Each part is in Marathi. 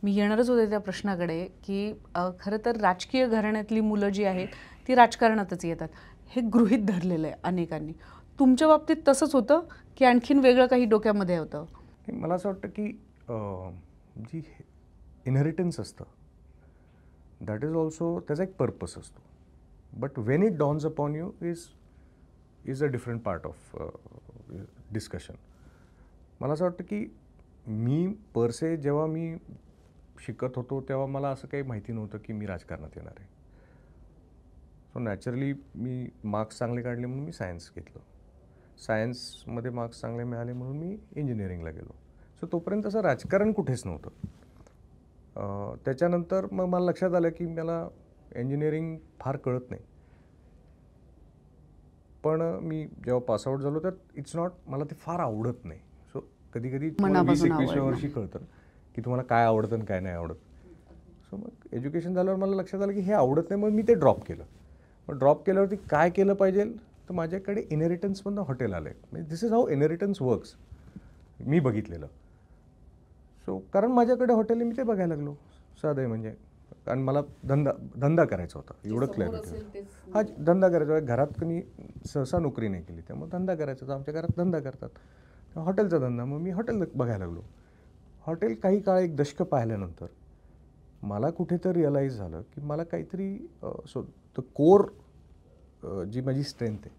मी येणारच होते त्या प्रश्नाकडे की खरं तर राजकीय घराण्यातली मुलं जी आहेत ती राजकारणातच येतात हे गृहीत धरलेलं आहे अनेकांनी. तुमच्या बाबतीत तसंच होतं की आणखीन वेगळं काही डोक्यामध्ये होतं? मला असं वाटतं की जी इनहेरिटन्स असतं दॅट इज ऑल्सो त्याचा एक पर्पस असतो. But when it dawns upon you is a different part of discussion. मला असं वाटतं की मी परसे जेव्हा मी शिकत होतो तेव्हा मला असं काही माहिती नव्हतं की मी राजकारणात येणार आहे. सो नॅचरली मी मार्क्स चांगले काढले म्हणून मी सायन्स घेतलं. सायन्समध्ये मार्क्स चांगले मिळाले म्हणून मी इंजिनिअरिंगला गेलो. सो तोपर्यंत असं राजकारण कुठेच नव्हतं. त्याच्यानंतर मग मला लक्षात आलं की मला इंजिनिअरिंग फार कळत नाही. पण मी जेव्हा पासआउट झालो तर इट्स नॉट मला ते फार आवडत नाही. सो कधी कधी तुम्हाला 20-21व्या वर्षी कळतं की तुम्हाला काय आवडतं आणि काय नाही आवडत. सो मग एज्युकेशन झाल्यावर मला लक्षात आलं की हे आवडत नाही, मग मी ते ड्रॉप केलं. मग ड्रॉप केल्यावरती काय केलं पाहिजे तर माझ्याकडे इनहेरिटन्समधनं हॉटेल आलं आहे. म्हणजे दिस इज हाऊ इनहेरिटन्स वर्क्स मी बघितलेलं. सो कारण माझ्याकडे हॉटेल मी ते बघायला लागलो. साधं आहे म्हणजे. कारण मला धंदा करायचा होता, एवढं क्लॅरिटी. हा धंदा करायचा होता. घरात मी सहसा नोकरी नाही केली, त्यामुळे धंदा करायचा होता. आमच्या घरात धंदा करतात, हॉटेलचा धंदा. मग मी हॉटेल बघायला लागलो. हॉटेल काही काळ एक दशक पाहिल्यानंतर मला कुठेतरी रिअलाईज झालं की मला काहीतरी सो द कोर जी माझी स्ट्रेंथ आहे,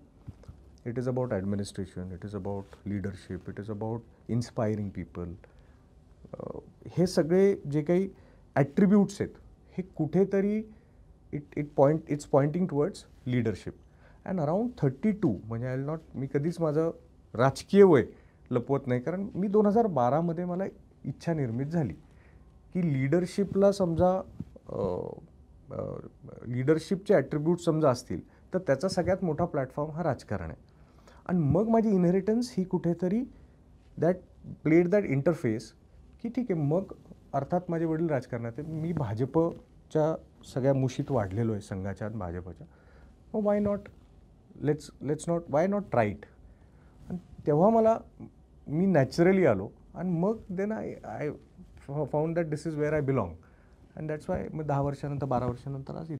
it is about administration, it is about leadership, it is about inspiring people. हे सगळे जे काही ॲट्रिब्यूट्स आहेत हे कुठेतरी it's pointing towards leadership. And around 32 म्हणजे आय विल नॉट, मी कधीच माझं राजकीय वय लपवत नाही, कारण मी 2012मध्ये मला इच्छा निर्मित झाली की लीडरशिपला समजा लीडरशिपचे ॲट्रिब्यूट समजा असतील तर त्याचा सगळ्यात मोठा प्लॅटफॉर्म हा राजकारण आहे. आणि मग माझी इनहेरिटन्स ही कुठेतरी दॅट प्लेड दॅट इंटरफेस की ठीक आहे. मग अर्थात माझे वडील राजकारणात आहेत, मी भाजपच्या सगळ्या मुशीत वाढलेलो आहे, संघाच्या आणि भाजपच्या. मग why not, why not try it. आणि तेव्हा मी नॅचरली आलो आणि मग then I found that this is where I belong. And that's why मग 10 वर्षानंतर 12 वर्षानंतर आज